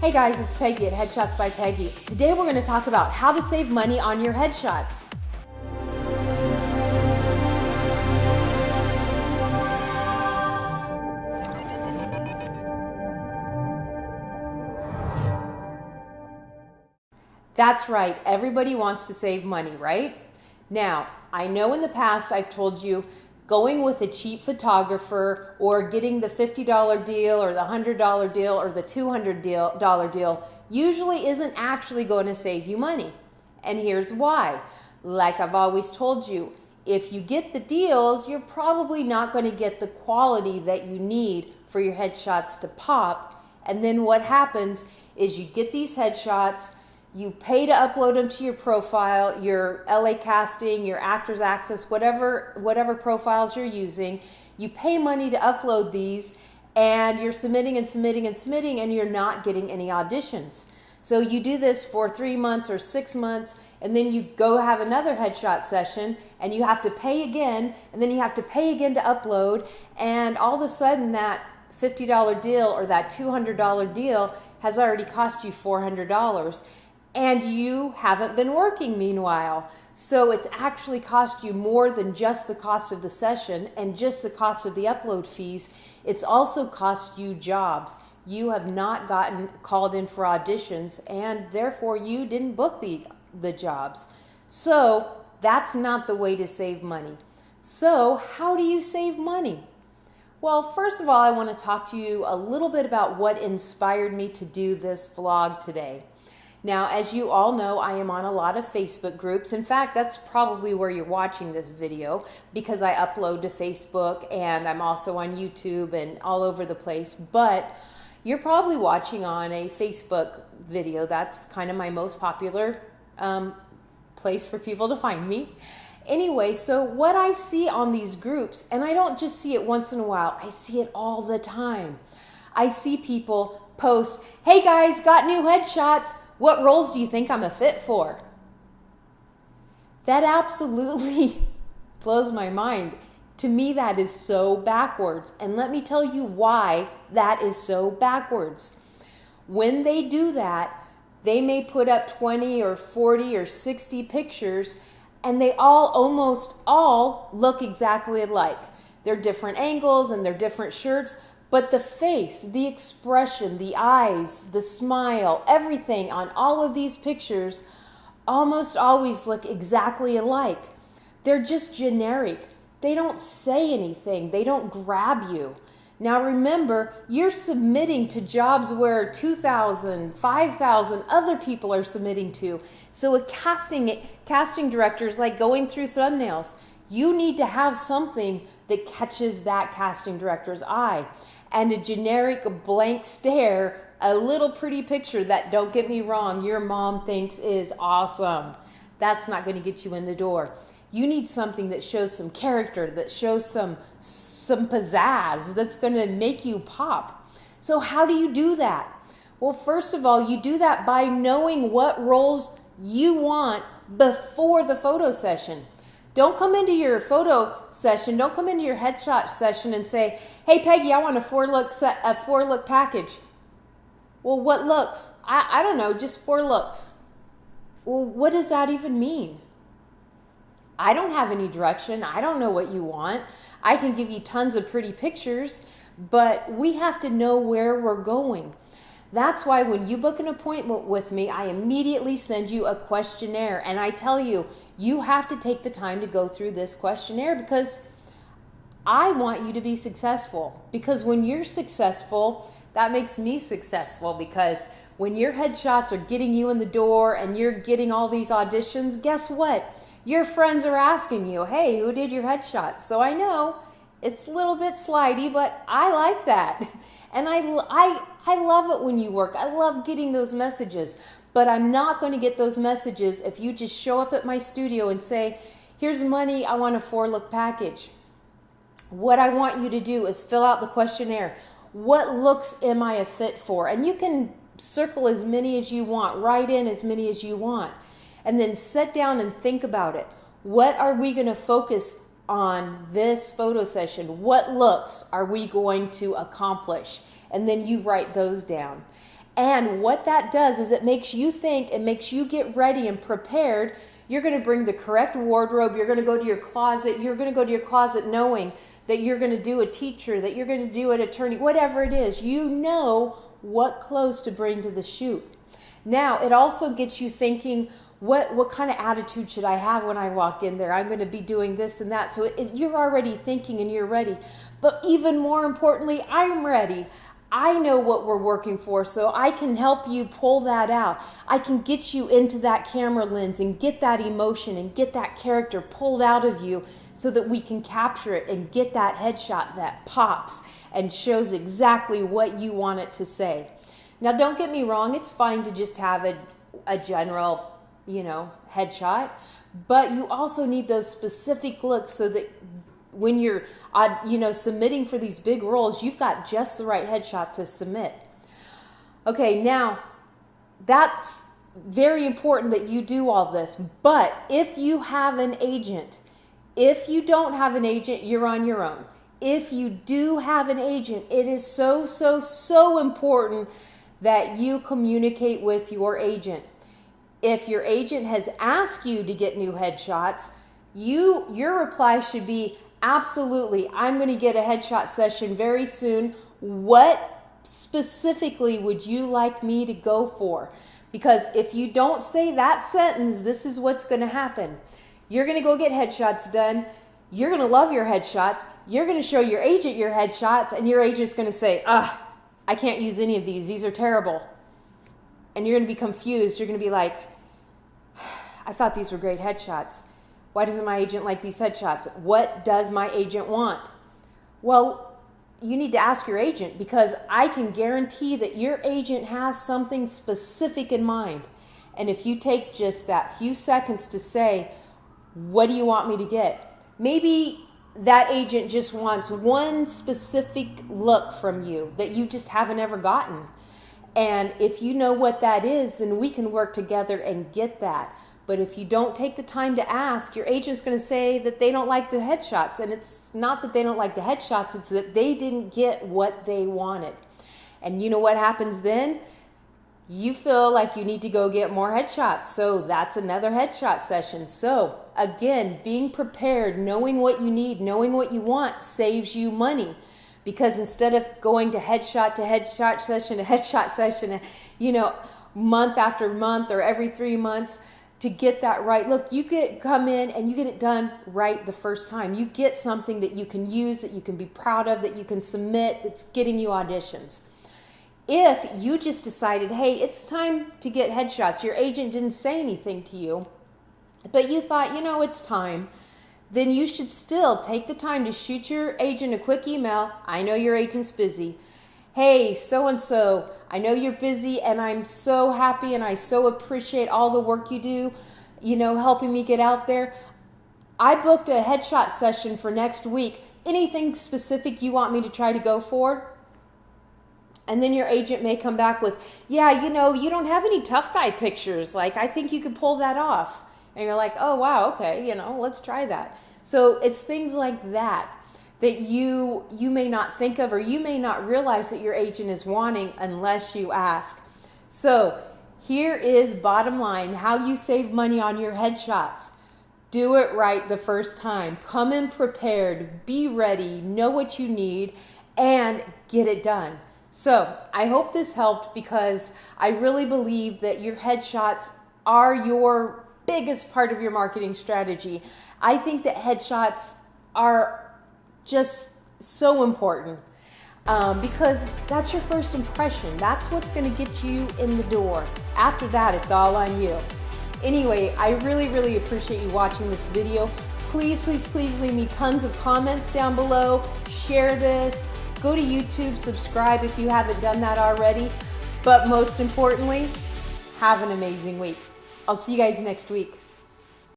Hey guys, it's Peggy at Headshots by Peggy. Today we're going to talk about how to save money on your headshots. That's right, everybody wants to save money, right? Now, I know in the past I've told you going with a cheap photographer or getting the $50 deal or the $100 deal or the $200 deal usually isn't actually going to save you money. And here's why. Like I've always told you, if you get the deals, you're probably not going to get the quality that you need for your headshots to pop. And then what happens is you get these headshots, you pay to upload them to your profile, your LA Casting, your Actors Access, whatever profiles you're using. You pay money to upload these, and you're submitting and you're not getting any auditions. So you do this for 3 months or 6 months, and then you go have another headshot session, and you have to pay again, and then you have to pay again to upload, and all of a sudden that $50 deal or that $200 deal has already cost you $400. And you haven't been working meanwhile. So it's actually cost you more than just the cost of the session and just the cost of the upload fees. It's also cost you jobs. You have not gotten called in for auditions, and therefore you didn't book the jobs. So that's not the way to save money. So how do you save money? Well, first of all, I want to talk to you a little bit about what inspired me to do this vlog today. Now, as you all know, I am on a lot of Facebook groups. In fact, that's probably where you're watching this video because I upload to Facebook and I'm also on YouTube and all over the place. But you're probably watching on a Facebook video. That's kind of my most popular place for people to find me. Anyway, so what I see on these groups, and I don't just see it once in a while, I see it all the time. I see people post, "Hey guys, got new headshots. What roles do you think I'm a fit for?" That absolutely blows my mind. To me, that is so backwards. And let me tell you why that is so backwards. When they do that, they may put up 20 or 40 or 60 pictures, and they almost all look exactly alike. They're different angles and they're different shirts, but the face, the expression, the eyes, the smile, everything on all of these pictures almost always look exactly alike. They're just generic. They don't say anything. They don't grab you. Now remember, you're submitting to jobs where 2,000, 5,000 other people are submitting to. So a casting director is like going through thumbnails. You need to have something that catches that casting director's eye. And a generic blank stare, a little pretty picture that, don't get me wrong, your mom thinks is awesome. That's not going to get you in the door. You need something that shows some character, that shows some pizzazz, that's going to make you pop. So how do you do that? Well, first of all, you do that by knowing what roles you want before the photo session. Don't come into your photo session, don't come into your headshot session and say, "Hey Peggy, I want a four look package." Well, what looks? I don't know, just 4 looks. Well, what does that even mean? I don't have any direction. I don't know what you want. I can give you tons of pretty pictures, but we have to know where we're going. That's why when you book an appointment with me, I immediately send you a questionnaire, and I tell you, you have to take the time to go through this questionnaire because I want you to be successful. Because when you're successful, that makes me successful, because when your headshots are getting you in the door and you're getting all these auditions, guess what? Your friends are asking you, "Hey, who did your headshots?" So I know it's a little bit slidey, but I like that. And I love it when you work. I love getting those messages. But I'm not going to get those messages if you just show up at my studio and say, "Here's money, I want a 4-look package." What I want you to do is fill out the questionnaire. What looks am I a fit for? And you can circle as many as you want, write in as many as you want. And then sit down and think about it. What are we going to focus on this photo session? What looks are we going to accomplish? And then you write those down. And what that does is it makes you think, it makes you get ready and prepared. You're going to bring the correct wardrobe. You're going to go to your closet. You're going to go to your closet knowing that you're going to do a teacher, that you're going to do an attorney, whatever it is. You know what clothes to bring to the shoot. Now, it also gets you thinking, what kind of attitude should I have when I walk in there? I'm going to be doing this and that. So you're already thinking and you're ready. But even more importantly, I'm ready. I know what we're working for, so I can help you pull that out. I can get you into that camera lens and get that emotion and get that character pulled out of you so that we can capture it and get that headshot that pops and shows exactly what you want it to say. Now, don't get me wrong, it's fine to just have a general, headshot, but you also need those specific looks so that when you're, submitting for these big roles, you've got just the right headshot to submit. Okay, now that's very important that you do all this. But if you have an agent, if you don't have an agent, you're on your own. If you do have an agent, it is so, so, so important that you communicate with your agent. If your agent has asked you to get new headshots, your reply should be, absolutely, I'm going to get a headshot session very soon. What specifically would you like me to go for? Because if you don't say that sentence, this is what's going to happen. You're going to go get headshots done. You're going to love your headshots. You're going to show your agent your headshots, and your agent's going to say, I can't use any of these. These are terrible. And you're going to be confused. You're going to be like, I thought these were great headshots. Why doesn't my agent like these headshots? What does my agent want? Well, you need to ask your agent, because I can guarantee that your agent has something specific in mind. And if you take just that few seconds to say, what do you want me to get? Maybe that agent just wants one specific look from you that you just haven't ever gotten. And if you know what that is, then we can work together and get that. But if you don't take the time to ask, your agent's going to say that they don't like the headshots. And it's not that they don't like the headshots, it's that they didn't get what they wanted. And you know what happens then? You feel like you need to go get more headshots. So that's another headshot session. So again, being prepared, knowing what you need, knowing what you want saves you money. Because instead of going to headshot session to headshot session, month after month or every 3 months, to get that right look, come in and you get it done right the first time. You get something that you can use, that you can be proud of, that you can submit, that's getting you auditions. If you just decided, hey, it's time to get headshots, your agent didn't say anything to you, but you thought, it's time, then you should still take the time to shoot your agent a quick email. I know your agent's busy. Hey, so-and-so, I know you're busy, and I'm so happy and I so appreciate all the work you do, helping me get out there. I booked a headshot session for next week. Anything specific you want me to try to go for? And then your agent may come back with, yeah, you don't have any tough guy pictures. Like, I think you could pull that off. And you're like, oh, wow, okay, let's try that. So it's things like that you may not think of, or you may not realize that your agent is wanting unless you ask. So here is bottom line, how you save money on your headshots. Do it right the first time. Come in prepared, be ready, know what you need, and get it done. So I hope this helped, because I really believe that your headshots are your biggest part of your marketing strategy. I think that headshots are just so important because that's your first impression. That's what's going to get you in the door. After that, it's all on you. Anyway, I really, really appreciate you watching this video. Please, please, please leave me tons of comments down below. Share this. Go to YouTube, subscribe if you haven't done that already. But most importantly, have an amazing week. I'll see you guys next week.